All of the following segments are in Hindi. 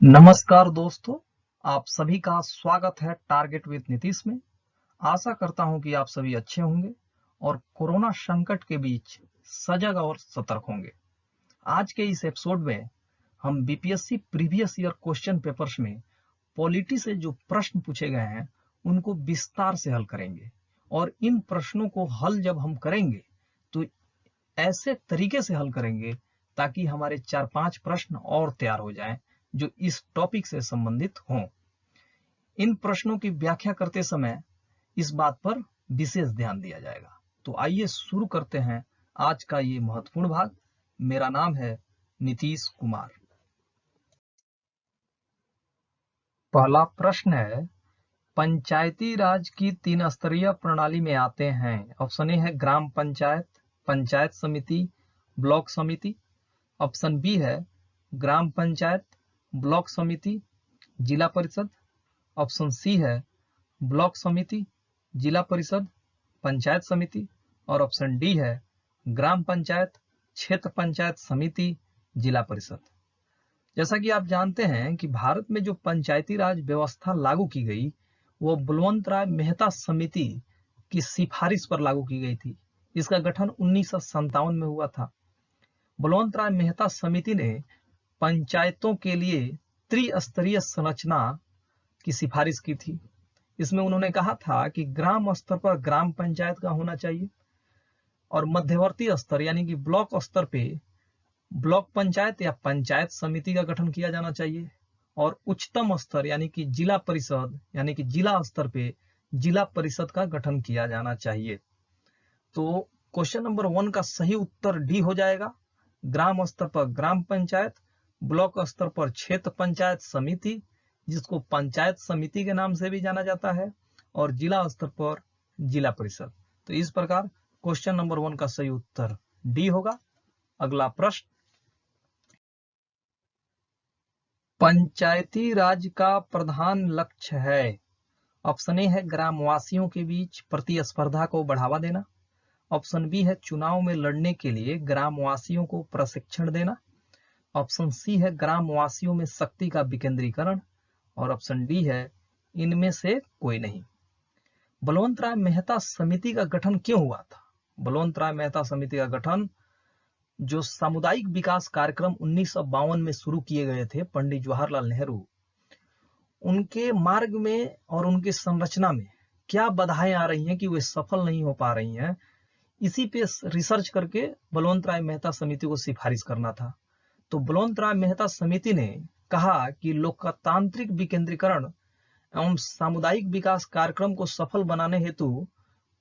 नमस्कार दोस्तों, आप सभी का स्वागत है टारगेट विद नीतीश में। आशा करता हूं कि आप सभी अच्छे होंगे और कोरोना संकट के बीच सजग और सतर्क होंगे। आज के इस एपिसोड में हम BPSC previous year question papers में पॉलिटी से जो प्रश्न पूछे गए हैं उनको विस्तार से हल करेंगे और इन प्रश्नों को हल जब हम करेंगे तो ऐसे तरीके से हल करेंगे ताकि हमारे 4-5 प्रश्न और तैयार हो जाएं जो इस टॉपिक से संबंधित हों। इन प्रश्नों की व्याख्या करते समय इस बात पर विशेष ध्यान दिया जाएगा। तो आइए शुरू करते हैं आज का ये महत्वपूर्ण भाग। मेरा नाम है नीतीश कुमार। पहला प्रश्न है, पंचायती राज की 3 स्तरीय प्रणाली में आते हैं। ऑप्शन ए है ग्राम पंचायत, पंचायत समिति, ब्लॉक समिति। ऑप्शन बी है ग्राम पंचायत, ब्लॉक समिति, जिला परिषद। ऑप्शन सी है ब्लॉक समिति, जिला परिषद, पंचायत समिति। और ऑप्शन डी है ग्राम पंचायत, क्षेत्र पंचायत समिति, जिला परिषद। जैसा कि आप जानते हैं कि भारत में जो पंचायती राज व्यवस्था लागू की गई वो बलवंत राय मेहता समिति की सिफारिश पर लागू की गई थी। इसका गठन 1957 में हुआ था। बलवंत राय मेहता समिति ने पंचायतों के लिए त्रिस्तरीय संरचना की सिफारिश की थी। इसमें उन्होंने कहा था कि ग्राम स्तर पर ग्राम पंचायत का होना चाहिए और मध्यवर्ती स्तर यानी कि ब्लॉक स्तर पे ब्लॉक पंचायत या पंचायत समिति का गठन किया जाना चाहिए और उच्चतम स्तर यानी कि जिला परिषद यानी कि जिला स्तर पे जिला परिषद का गठन किया जाना चाहिए। तो क्वेश्चन नंबर 1 का सही उत्तर डी हो जाएगा। ग्राम स्तर पर ग्राम पंचायत, ब्लॉक स्तर पर क्षेत्र पंचायत समिति जिसको पंचायत समिति के नाम से भी जाना जाता है और जिला स्तर पर जिला परिषद। तो इस प्रकार क्वेश्चन नंबर 1 का सही उत्तर डी होगा। अगला प्रश्न, पंचायती राज का प्रधान लक्ष्य है। ऑप्शन ए है ग्रामवासियों के बीच प्रतिस्पर्धा को बढ़ावा देना। ऑप्शन बी है चुनाव में लड़ने के लिए ग्रामवासियों को प्रशिक्षण देना। ऑप्शन सी है ग्रामवासियों में शक्ति का विकेंद्रीकरण और ऑप्शन डी है इनमें से कोई नहीं। बलवंत राय मेहता समिति का गठन क्यों हुआ था? बलवंत राय मेहता समिति का गठन जो सामुदायिक विकास कार्यक्रम 1952 में शुरू किए गए थे पंडित जवाहरलाल नेहरू, उनके मार्ग में और उनकी संरचना में क्या बाधाएं आ रही हैं कि वे सफल नहीं हो पा रही हैं, इसी पे रिसर्च करके बलवंत राय मेहता समिति को सिफारिश करना था। तो बलवंत राय मेहता समिति ने कहा कि लोकतांत्रिक विकेंद्रीकरण एवं सामुदायिक विकास कार्यक्रम को सफल बनाने हेतु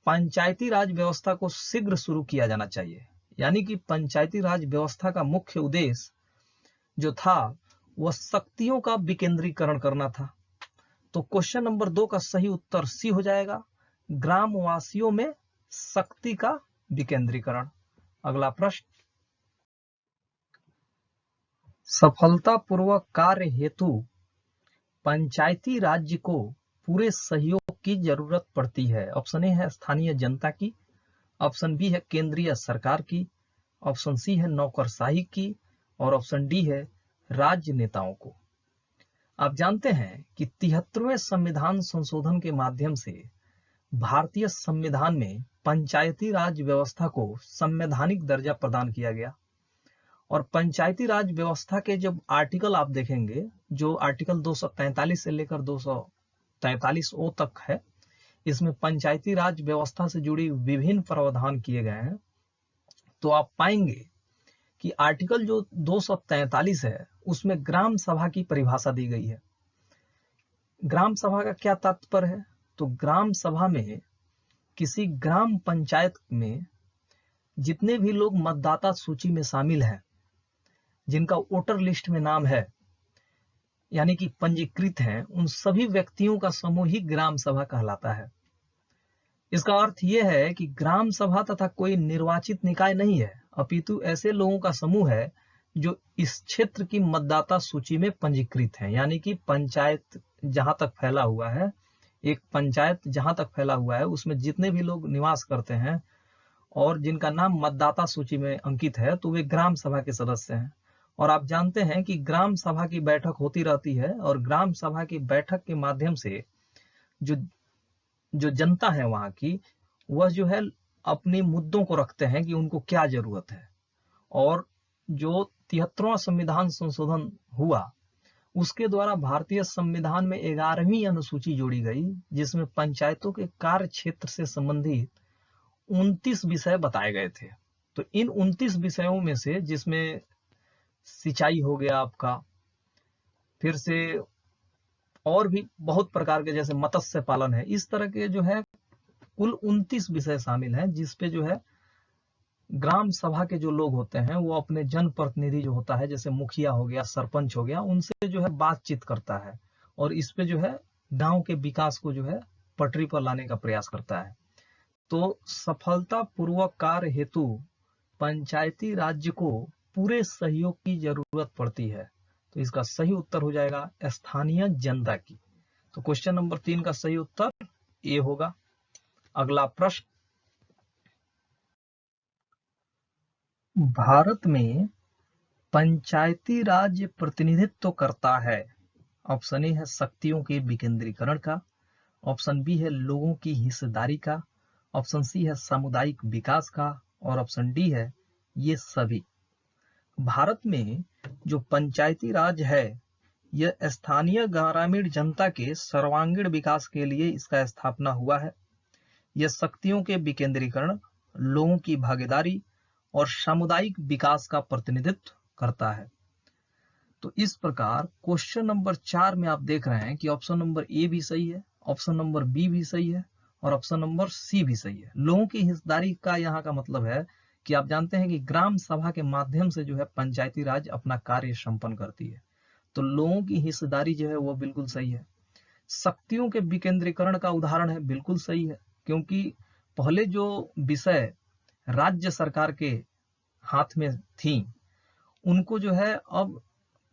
पंचायती राज व्यवस्था को शीघ्र शुरू किया जाना चाहिए। यानी कि पंचायती राज व्यवस्था का मुख्य उद्देश्य जो था वह शक्तियों का विकेंद्रीकरण करना था। तो क्वेश्चन नंबर 2 का सही उत्तर सी हो जाएगा, ग्रामवासियों में शक्ति का विकेंद्रीकरण। अगला प्रश्न, सफलतापूर्वक कार्य हेतु पंचायती राज्य को पूरे सहयोग की जरूरत पड़ती है। ऑप्शन ए है स्थानीय जनता की, ऑप्शन बी है केंद्रीय सरकार की, ऑप्शन सी है नौकरशाही की और ऑप्शन डी है राज्य नेताओं को। आप जानते हैं कि 73वें संविधान संशोधन के माध्यम से भारतीय संविधान में पंचायती राज व्यवस्था को संवैधानिक दर्जा प्रदान किया गया और पंचायती राज व्यवस्था के जब आर्टिकल आप देखेंगे, जो आर्टिकल 243 से लेकर 243 ओ तक है, इसमें पंचायती राज व्यवस्था से जुड़ी विभिन्न प्रावधान किए गए हैं। तो आप पाएंगे कि आर्टिकल जो 243 है उसमें ग्राम सभा की परिभाषा दी गई है। ग्राम सभा का क्या तात्पर्य है? तो ग्राम सभा में किसी ग्राम पंचायत में जितने भी लोग मतदाता सूची में शामिल हैं, जिनका वोटर लिस्ट में नाम है यानी कि पंजीकृत हैं, उन सभी व्यक्तियों का समूह ही ग्राम सभा कहलाता है। इसका अर्थ यह है कि ग्राम सभा तथा कोई निर्वाचित निकाय नहीं है, अपितु ऐसे लोगों का समूह है जो इस क्षेत्र की मतदाता सूची में पंजीकृत हैं। यानी कि पंचायत जहां तक फैला हुआ है, एक पंचायत जहां तक फैला हुआ है उसमें जितने भी लोग निवास करते हैं और जिनका नाम मतदाता सूची में अंकित है तो वे ग्राम सभा के सदस्य हैं। और आप जानते हैं कि ग्राम सभा की बैठक होती रहती है और ग्राम सभा की बैठक के माध्यम से जो जो जनता है वहां की, वह जो है अपने मुद्दों को रखते हैं कि उनको क्या जरूरत है। और जो 73वां संविधान संशोधन हुआ, उसके द्वारा भारतीय संविधान में 11वीं अनुसूची जोड़ी गई, जिसमें पंचायतों के कार्य क्षेत्र से संबंधित 29 विषय बताए गए थे। तो इन 29 विषयों में से, जिसमें सिंचाई हो गया आपका, फिर से और भी बहुत प्रकार के, जैसे मत्स्य पालन है, इस तरह के जो है कुल 29 विषय शामिल हैं, जिसपे जो है ग्राम सभा के जो लोग होते हैं वो अपने जनप्रतिनिधि जो होता है, जैसे मुखिया हो गया, सरपंच हो गया, उनसे जो है बातचीत करता है और इस पे जो है गांव के विकास को जो है पटरी पर लाने का प्रयास करता है। तो सफलतापूर्वक कार्य हेतु पंचायती राज्य को पूरे सहयोग की जरूरत पड़ती है। तो इसका सही उत्तर हो जाएगा स्थानीय जनता की। तो क्वेश्चन नंबर 3 का सही उत्तर ए होगा। अगला प्रश्न, भारत में पंचायती राज प्रतिनिधित्व करता है। ऑप्शन ए है शक्तियों के विकेंद्रीकरण का, ऑप्शन बी है लोगों की हिस्सेदारी का, ऑप्शन सी है सामुदायिक विकास का और ऑप्शन डी है ये सभी। भारत में जो पंचायती राज है, यह स्थानीय ग्रामीण जनता के सर्वांगीण विकास के लिए इसका स्थापना हुआ है। यह शक्तियों के विकेंद्रीकरण, लोगों की भागीदारी और सामुदायिक विकास का प्रतिनिधित्व करता है। तो इस प्रकार क्वेश्चन नंबर 4 में आप देख रहे हैं कि ऑप्शन नंबर ए भी सही है, ऑप्शन नंबर बी भी सही है और ऑप्शन नंबर सी भी सही है। लोगों की हिस्सेदारी का यहाँ का मतलब है कि आप जानते हैं कि ग्राम सभा के माध्यम से जो है पंचायती राज अपना कार्य संपन्न करती है। तो लोगों की हिस्सेदारी जो है वो बिल्कुल सही है। शक्तियों के विकेंद्रीकरण का उदाहरण है, बिल्कुल सही है, क्योंकि पहले जो विषय राज्य सरकार के हाथ में थी, उनको जो है अब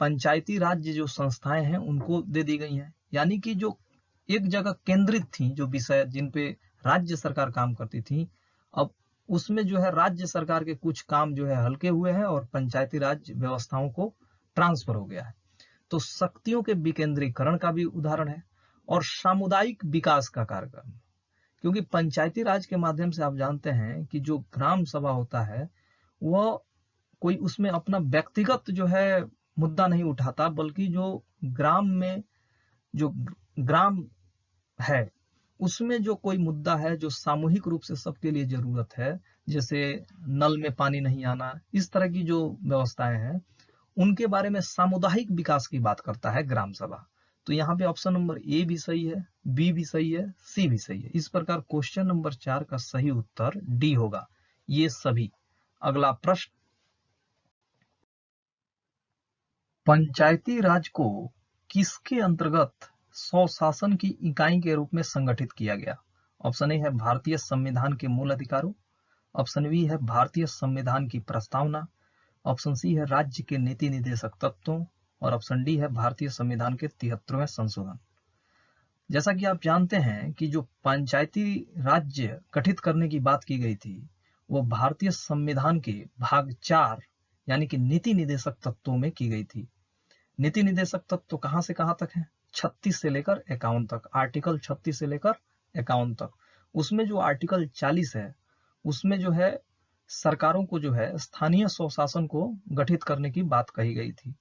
पंचायती राज्य जो संस्थाएं हैं उनको दे दी गई हैं। यानी कि जो एक जगह केंद्रित थी जो विषय जिन पे राज्य सरकार काम करती थी, अब उसमें जो है राज्य सरकार के कुछ काम जो है हल्के हुए हैं और पंचायती राज व्यवस्थाओं को ट्रांसफर हो गया है। तो शक्तियों के विकेंद्रीकरण का भी उदाहरण है और सामुदायिक विकास का कार्यक्रम, क्योंकि पंचायती राज के माध्यम से आप जानते हैं कि जो ग्राम सभा होता है वह कोई उसमें अपना व्यक्तिगत जो है मुद्दा नहीं उठाता, बल्कि जो ग्राम में जो ग्राम है उसमें जो कोई मुद्दा है जो सामूहिक रूप से सबके लिए जरूरत है, जैसे नल में पानी नहीं आना, इस तरह की जो व्यवस्थाएं हैं, उनके बारे में सामुदायिक विकास की बात करता है ग्राम सभा। तो यहाँ पे ऑप्शन नंबर ए भी सही है, बी भी सही है, सी भी सही है। इस प्रकार क्वेश्चन नंबर 4 का सही उत्तर डी होगा, ये सभी। अगला प्रश्न, पंचायती राज को किसके अंतर्गत स्वशासन की इकाई के रूप में संगठित किया गया? ऑप्शन ए है भारतीय संविधान के मूल अधिकारों, ऑप्शन बी है भारतीय संविधान की प्रस्तावना, ऑप्शन सी है राज्य के नीति निदेशक तत्वों और ऑप्शन डी है भारतीय संविधान के 73वें संशोधन। जैसा कि आप जानते हैं कि जो पंचायती राज्य गठित करने की बात की गई थी, वो भारतीय संविधान के भाग 4 यानी कि नीति निदेशक तत्वों में की गई थी। नीति निदेशक तत्व कहां से कहां तक है? 36 से लेकर 51 तक, आर्टिकल 36 से लेकर 51 तक। उसमें जो आर्टिकल 40 है, उसमें जो है सरकारों को जो है स्थानीय स्वशासन को गठित करने की बात कही गई थी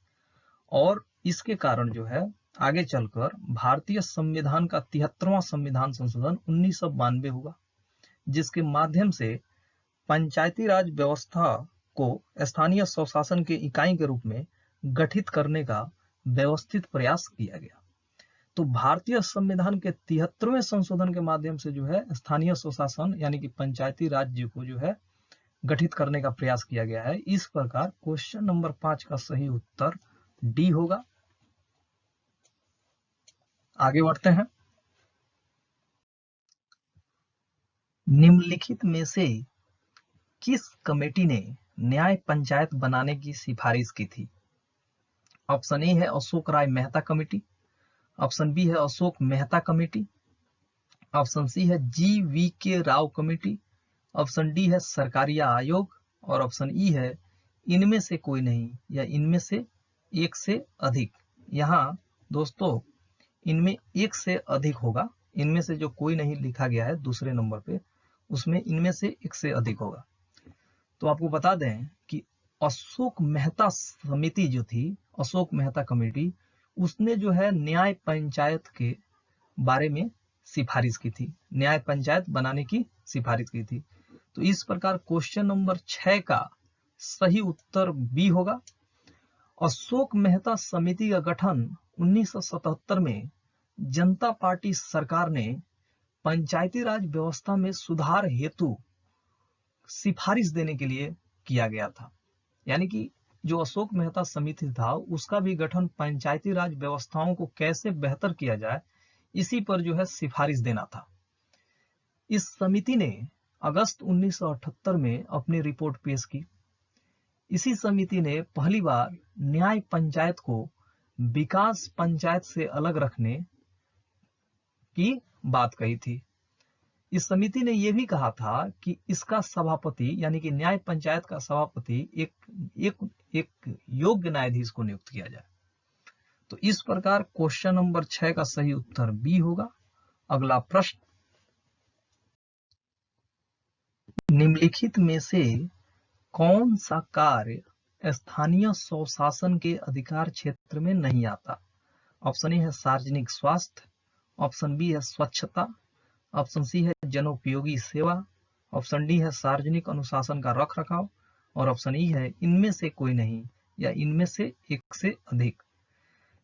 और इसके कारण जो है आगे चलकर भारतीय संविधान का 73वां संविधान संशोधन 1992 हुआ, जिसके माध्यम से पंचायती राज व्यवस्था को स्थानीय स्वशासन के इकाई के रूप में गठित करने का व्यवस्थित प्रयास किया गया। तो भारतीय संविधान के 73वें संशोधन के माध्यम से जो है स्थानीय स्वशासन यानी कि पंचायती राज्य को जो है गठित करने का प्रयास किया गया है। इस प्रकार क्वेश्चन नंबर 5 का सही उत्तर डी होगा। आगे बढ़ते हैं। निम्नलिखित में से किस कमेटी ने न्याय पंचायत बनाने की सिफारिश की थी? ऑप्शन ए है Ashok Rai Mehta committee, option B है Ashok Mehta committee, option C है GVK Rao committee, option D है सरकारिया आयोग और ऑप्शन ई है इनमें से कोई नहीं या इनमें से एक से अधिक। यहाँ दोस्तों इनमें एक से अधिक होगा, इनमें से जो कोई नहीं लिखा गया है दूसरे नंबर पे, उसमें इनमें से एक से अधिक होगा। तो आपको बता दें कि अशोक मेहता समिति जो थी, अशोक मेहता कमेटी, उसने जो है न्याय पंचायत के बारे में सिफारिश की थी, न्याय पंचायत बनाने की सिफारिश की थी। तो इस प्रकार क्वेश्चन नंबर 6 का सही उत्तर बी होगा। अशोक मेहता समिति का गठन 1977 में जनता पार्टी सरकार ने पंचायती राज व्यवस्था में सुधार हेतु सिफारिश देने के लिए किया गया था। यानी कि जो अशोक मेहता समिति था उसका भी गठन पंचायती राज व्यवस्थाओं को कैसे बेहतर किया जाए इसी पर जो है सिफारिश देना था। इस समिति ने अगस्त 1978 में अपनी रिपोर्ट पेश की। इसी समिति ने पहली बार न्याय पंचायत को विकास पंचायत से अलग रखने की बात कही थी। इस समिति ने यह भी कहा था कि इसका सभापति यानी कि न्याय पंचायत का सभापति एक योग्य न्यायाधीश को नियुक्त किया जाए। तो इस प्रकार क्वेश्चन नंबर 6 का सही उत्तर बी होगा। अगला प्रश्न, निम्नलिखित में से कौन सा कार्य स्थानीय स्वशासन के अधिकार क्षेत्र में नहीं आता? ऑप्शन ए है सार्वजनिक स्वास्थ्य, ऑप्शन बी है स्वच्छता, ऑप्शन सी है जनोपयोगी सेवा, ऑप्शन डी है सार्वजनिक अनुशासन का रखरखाव, और ऑप्शन ई है इनमें से कोई नहीं या इनमें से एक से अधिक।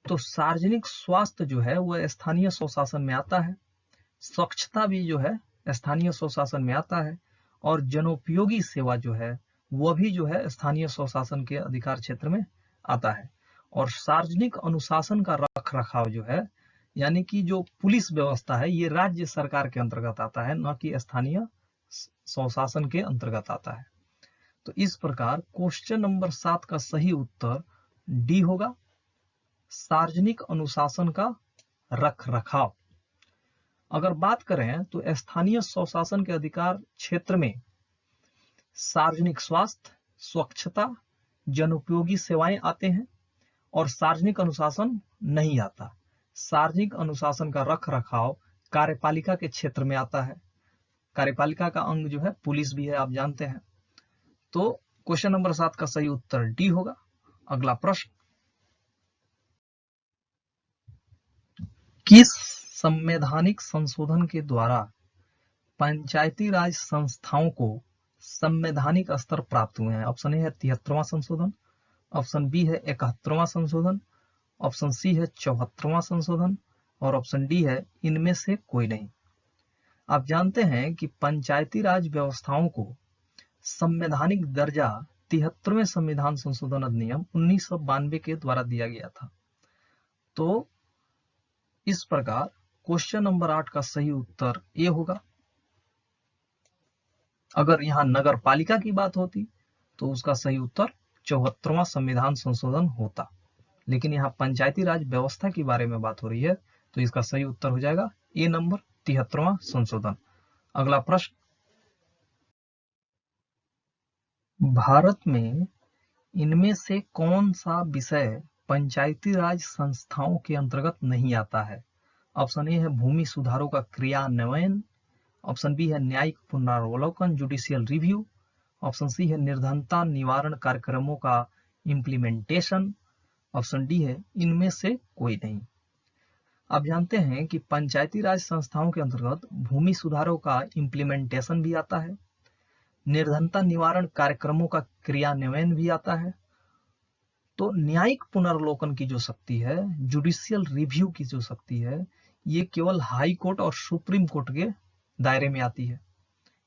तो सार्वजनिक स्वास्थ्य जो है वह स्थानीय स्वशासन में आता है, स्वच्छता भी जो है स्थानीय स्वशासन में आता है, और जनोपयोगी सेवा जो है वह भी जो है स्थानीय स्वशासन के अधिकार क्षेत्र में आता है। और सार्वजनिक अनुशासन का रखरखाव जो है यानी कि जो पुलिस व्यवस्था है ये राज्य सरकार के अंतर्गत आता है, न कि स्थानीय स्वशासन के अंतर्गत आता है। तो इस प्रकार क्वेश्चन नंबर 7 का सही उत्तर डी होगा, सार्वजनिक अनुशासन का रखरखाव। अगर बात करें तो स्थानीय स्वशासन के अधिकार क्षेत्र में सार्वजनिक स्वास्थ्य, स्वच्छता, जनोपयोगी सेवाएं आते हैं और सार्वजनिक अनुशासन नहीं आता। सार्वजनिक अनुशासन का रखरखाव कार्यपालिका के क्षेत्र में आता है। कार्यपालिका का अंग जो है पुलिस भी है, आप जानते हैं। तो क्वेश्चन नंबर 7 का सही उत्तर डी होगा। अगला प्रश्न, किस संवैधानिक संशोधन के द्वारा पंचायती राज संस्थाओं को संवैधानिक स्तर प्राप्त हुए हैं? ऑप्शन ए है 73वां संशोधन, ऑप्शन बी है 71वां संशोधन, ऑप्शन सी है 74वां संशोधन, और ऑप्शन डी है इनमें से कोई नहीं। आप जानते हैं कि पंचायती राज व्यवस्थाओं को संवैधानिक दर्जा 73वें संविधान संशोधन अधिनियम 1992 के द्वारा दिया गया था। तो इस प्रकार क्वेश्चन नंबर 8 का सही उत्तर ए होगा। अगर यहाँ नगर पालिका की बात होती तो उसका सही उत्तर 74वां संविधान संशोधन होता, लेकिन यहाँ पंचायती राज व्यवस्था के बारे में बात हो रही है तो इसका सही उत्तर हो जाएगा ए नंबर 73वां संशोधन। अगला प्रश्न, भारत में इनमें से कौन सा विषय पंचायती राज संस्थाओं के अंतर्गत नहीं आता है? ऑप्शन ए है भूमि सुधारों का क्रियान्वयन, ऑप्शन बी है न्यायिक पुनरावलोकन जुडिशियल रिव्यू, ऑप्शन सी है निर्धनता निवारण कार्यक्रमों का इम्प्लीमेंटेशन, ऑप्शन डी है इनमें से कोई नहीं। आप जानते हैं कि पंचायती राज संस्थाओं के अंतर्गत भूमि सुधारों का इम्प्लीमेंटेशन भी आता है, निर्धनता निवारण कार्यक्रमों का क्रियान्वयन भी आता है। तो न्यायिक पुनर्लोकन की जो शक्ति है, जुडिशियल रिव्यू की जो शक्ति है, ये केवल हाई कोर्ट और सुप्रीम कोर्ट के दायरे में आती है।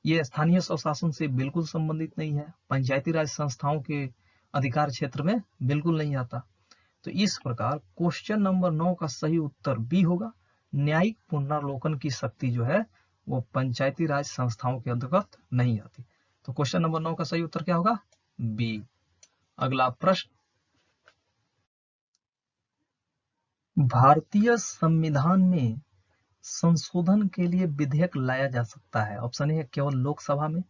ये स्थानीय स्वशासन से बिल्कुल संबंधित नहीं है, पंचायती राज संस्थाओं के अधिकार क्षेत्र में बिल्कुल नहीं आता। तो इस प्रकार क्वेश्चन नंबर 9 का सही उत्तर बी होगा, न्यायिक पुनर्लोकन की शक्ति जो है वो पंचायती राज संस्थाओं के अंतर्गत नहीं आती। तो क्वेश्चन नंबर 9 का सही उत्तर क्या होगा? बी। अगला प्रश्न, भारतीय संविधान में संशोधन के लिए विधेयक लाया जा सकता है? ऑप्शन ए है केवल लोकसभा में,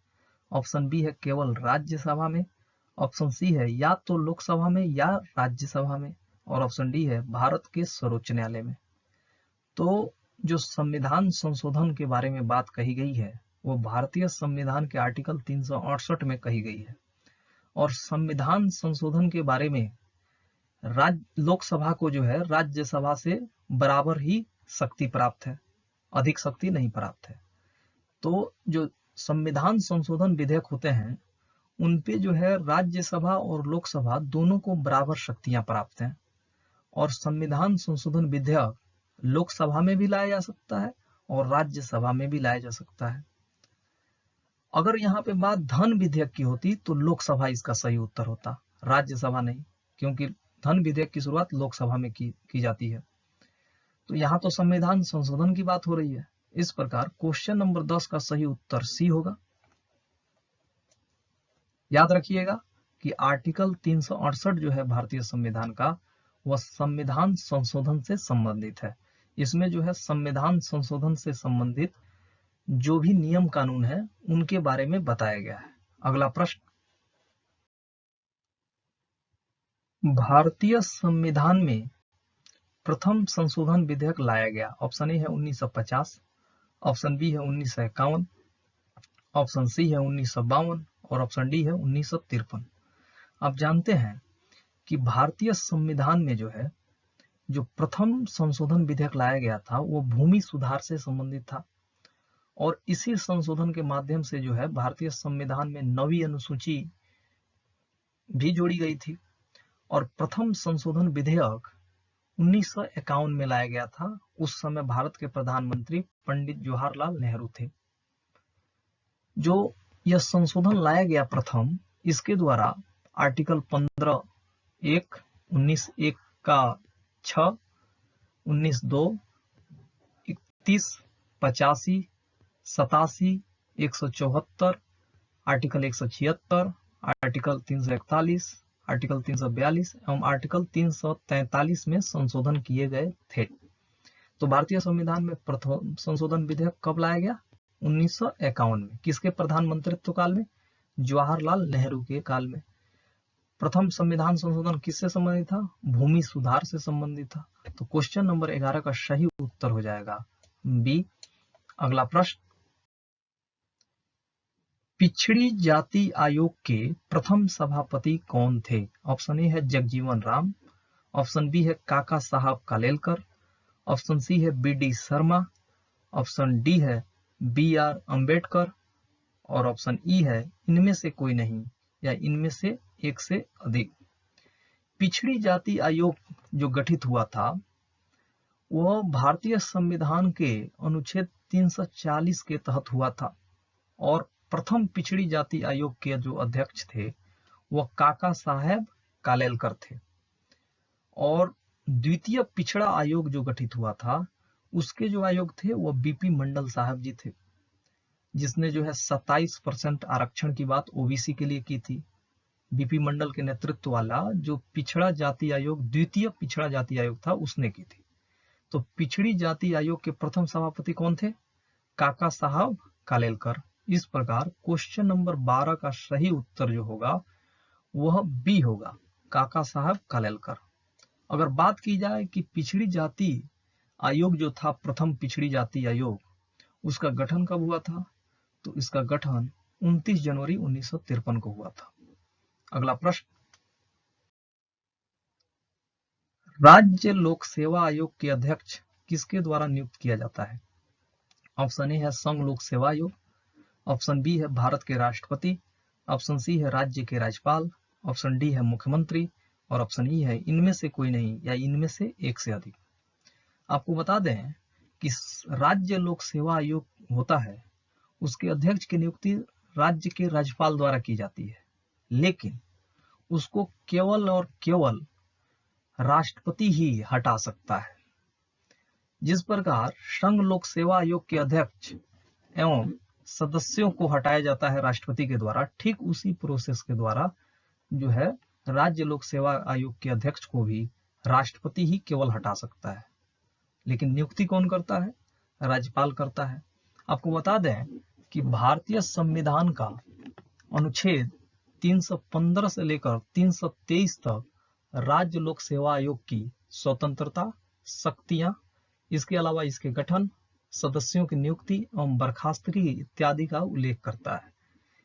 ऑप्शन बी है केवल राज्यसभा में, ऑप्शन सी है या तो लोकसभा में या राज्यसभा में, और ऑप्शन डी है भारत के सर्वोच्च न्यायालय में। तो जो संविधान संशोधन के बारे में बात कही गई है वो भारतीय संविधान के आर्टिकल 368 में कही गई है, और संविधान संशोधन के बारे में लोकसभा को जो है राज्यसभा से बराबर ही शक्ति प्राप्त है, अधिक शक्ति नहीं प्राप्त है। तो जो संविधान संशोधन विधेयक होते हैं उनपे जो है राज्यसभा और लोकसभा दोनों को बराबर शक्तियां प्राप्त हैं, और संविधान संशोधन विधेयक लोकसभा में भी लाया जा सकता है और राज्यसभा में भी लाया जा सकता है। अगर यहाँ पे बात धन विधेयक की होती तो लोकसभा इसका सही उत्तर होता, राज्यसभा नहीं, क्योंकि धन विधेयक की शुरुआत लोकसभा में की जाती है। तो यहाँ तो संविधान संशोधन की बात हो रही है। इस प्रकार क्वेश्चन नंबर 10 का सही उत्तर सी होगा। याद रखिएगा कि आर्टिकल 368 जो है भारतीय संविधान का वह संविधान संशोधन से संबंधित है। इसमें जो है संविधान संशोधन से संबंधित जो भी नियम कानून है उनके बारे में बताया गया है। अगला प्रश्न, भारतीय संविधान में प्रथम संशोधन विधेयक लाया गया। ऑप्शन ए है 1950, ऑप्शन बी है 1951, ऑप्शन सी है 1952 और ऑप्शन डी है 1953। आप जानते हैं कि भारतीय संविधान में जो है जो प्रथम संशोधन विधेयक लाया गया था वो भूमि सुधार से संबंधित था, और इसी संशोधन के माध्यम से जो है भारतीय संविधान में 9वीं अनुसूची भी जोड़ी गई थी। और प्रथम संशोधन विधेयक 1951 में लाया गया था। उस समय भारत के प्रधानमंत्री पंडित जवाहरलाल नेहरू थे। जो यह संशोधन लाया गया प्रथम, इसके द्वारा आर्टिकल 15(1), 19(1) का 6, 19(2), 31, 85, 87, 174, आर्टिकल 176, आर्टिकल 341, आर्टिकल 342 एवं आर्टिकल 343 में संशोधन किए गए थे। तो भारतीय संविधान में प्रथम संशोधन विधेयक कब लाया गया? 1951 में। किसके प्रधानमंत्रित्व काल में? जवाहरलाल नेहरू के काल में। प्रथम संविधान संशोधन किससे संबंधित था? भूमि सुधार से संबंधित था। तो क्वेश्चन नंबर 11 का सही उत्तर हो जाएगा बी। अगला प्रश्न, पिछड़ी जाति आयोग के प्रथम सभापति कौन थे? ऑप्शन ए है जगजीवन राम, ऑप्शन बी है काका साहब कालेलकर, ऑप्शन सी है बी.डी. शर्मा, ऑप्शन डी है बी.आर. अम्बेडकर और ऑप्शन ई है इनमें से कोई नहीं या इनमें से एक से अधिक। पिछड़ी जाति आयोग जो गठित हुआ था वह भारतीय संविधान के अनुच्छेद 340 के तहत हुआ था, और प्रथम पिछड़ी जाति आयोग के जो अध्यक्ष थे वह काका साहेब कालेलकर थे। और द्वितीय पिछड़ा आयोग जो गठित हुआ था उसके जो आयोग थे वह बीपी मंडल साहब जी थे, जिसने जो है 27% आरक्षण की बात ओबीसी के लिए की थी। बीपी मंडल के नेतृत्व वाला जो पिछड़ा जाति आयोग, द्वितीय पिछड़ा जाति आयोग था, उसने की थी। तो पिछड़ी जाति आयोग के प्रथम सभापति कौन थे? काका साहब कालेलकर। इस प्रकार क्वेश्चन नंबर 12 का सही उत्तर जो होगा वह बी होगा, काका साहब कालेलकर। अगर बात की जाए कि पिछड़ी जाति आयोग जो था, प्रथम पिछड़ी जाति आयोग, उसका गठन कब हुआ था? तो इसका गठन 29 जनवरी 1953 को हुआ था। अगला प्रश्न, राज्य लोक सेवा आयोग के अध्यक्ष किसके द्वारा नियुक्त किया जाता है? ऑप्शन ए है संघ लोक सेवा आयोग, ऑप्शन बी है भारत के राष्ट्रपति, ऑप्शन सी है राज्य के राज्यपाल, ऑप्शन डी है मुख्यमंत्री और ऑप्शन ई है इनमें से कोई नहीं या इनमें से एक से अधिक। आपको बता दें कि राज्य लोक सेवा आयोग होता है उसके अध्यक्ष की नियुक्ति राज्य के राज्यपाल द्वारा की जाती है, लेकिन उसको केवल और केवल राष्ट्रपति ही हटा सकता है। जिस प्रकार संघ लोक सेवा आयोग के अध्यक्ष एवं सदस्यों को हटाया जाता है राष्ट्रपति के द्वारा, ठीक उसी प्रोसेस के द्वारा जो है राज्य लोक सेवा आयोग के अध्यक्ष को भी राष्ट्रपति ही केवल हटा सकता है, लेकिन नियुक्ति कौन करता है? राज्यपाल करता है। आपको बता दें कि भारतीय संविधान का अनुच्छेद 315 से लेकर 323 तक राज्य लोक सेवा आयोग की स्वतंत्रता, शक्तियां, इसके अलावा इसके गठन, सदस्यों की नियुक्ति एवं बर्खास्तगी इत्यादि का उल्लेख करता है।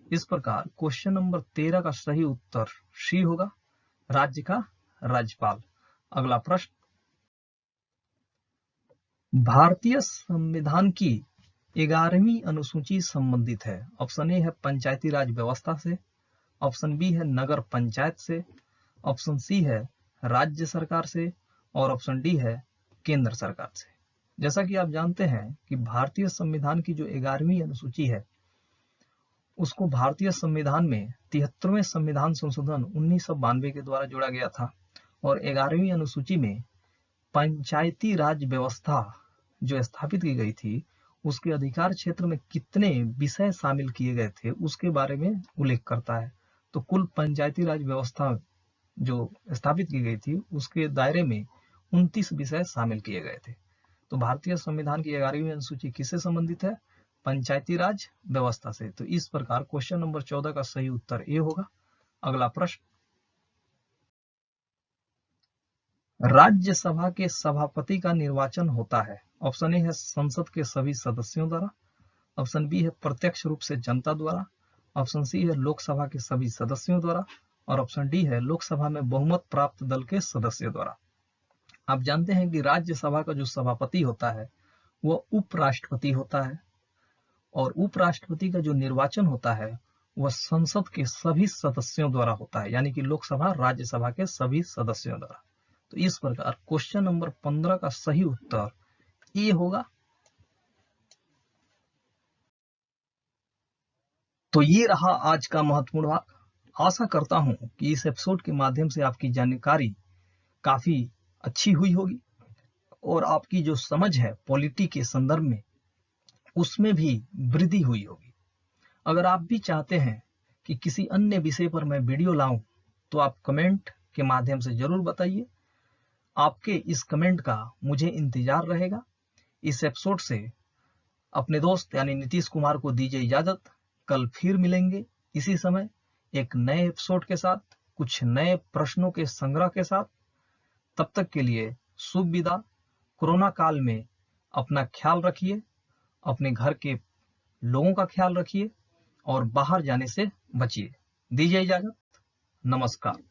इस प्रकार क्वेश्चन नंबर 13 का सही उत्तर सी होगा, राज्य का राज्यपाल। अगला प्रश्न, भारतीय संविधान की 11वीं अनुसूची संबंधित है। ऑप्शन ए है पंचायती राज व्यवस्था से, ऑप्शन बी है नगर पंचायत से, ऑप्शन सी है राज्य सरकार से और ऑप्शन डी है केंद्र सरकार से। जैसा कि आप जानते हैं कि भारतीय संविधान की जो 11वीं अनुसूची है उसको भारतीय संविधान में 73वें संविधान संशोधन 1992 के द्वारा जोड़ा गया था और 11वीं अनुसूची में पंचायती राज व्यवस्था जो स्थापित की गई थी उसके अधिकार क्षेत्र में कितने विषय शामिल किए गए थे उसके बारे में उल्लेख करता है। तो कुल पंचायती राज व्यवस्था जो स्थापित की गई थी उसके दायरे में 29 विषय शामिल किए गए थे। तो भारतीय संविधान की 11वीं अनुसूची किससे संबंधित है? पंचायती राज व्यवस्था से। तो इस प्रकार क्वेश्चन नंबर 14 का सही उत्तर ए होगा। अगला प्रश्न, राज्यसभा के सभापति का निर्वाचन होता है। ऑप्शन ए है संसद के सभी सदस्यों द्वारा, ऑप्शन बी है प्रत्यक्ष रूप से जनता द्वारा, ऑप्शन सी है लोकसभा के सभी सदस्यों द्वारा और ऑप्शन डी है लोकसभा में बहुमत प्राप्त दल के सदस्यों द्वारा। आप जानते हैं कि राज्यसभा का जो सभापति होता है वह उपराष्ट्रपति होता है और उपराष्ट्रपति का जो निर्वाचन होता है वह संसद के सभी सदस्यों द्वारा होता है, यानी कि लोकसभा राज्यसभा के सभी सदस्यों द्वारा। तो इस प्रकार क्वेश्चन नंबर 15 का सही उत्तर ए होगा। तो ये रहा आज का महत्वपूर्ण भाग। आशा करता हूं कि इस एपिसोड के माध्यम से आपकी जानकारी काफी अच्छी हुई होगी और आपकी जो समझ है पॉलिटी के संदर्भ में उसमें भी वृद्धि हुई होगी। अगर आप भी चाहते हैं कि किसी अन्य विषय पर मैं वीडियो लाऊं तो आप कमेंट के माध्यम से जरूर बताइए। आपके इस कमेंट का मुझे इंतजार रहेगा। इस एपिसोड से अपने दोस्त यानी नीतीश कुमार को दीजिए इजाजत। कल फिर मिलेंगे इसी समय एक नए एपिसोड के साथ, कुछ नए प्रश्नों के संग्रह के साथ। तब तक के लिए शुभ विदा। कोरोना काल में अपना ख्याल रखिए, अपने घर के लोगों का ख्याल रखिए और बाहर जाने से बचिए। दीजिए इजाजत। नमस्कार।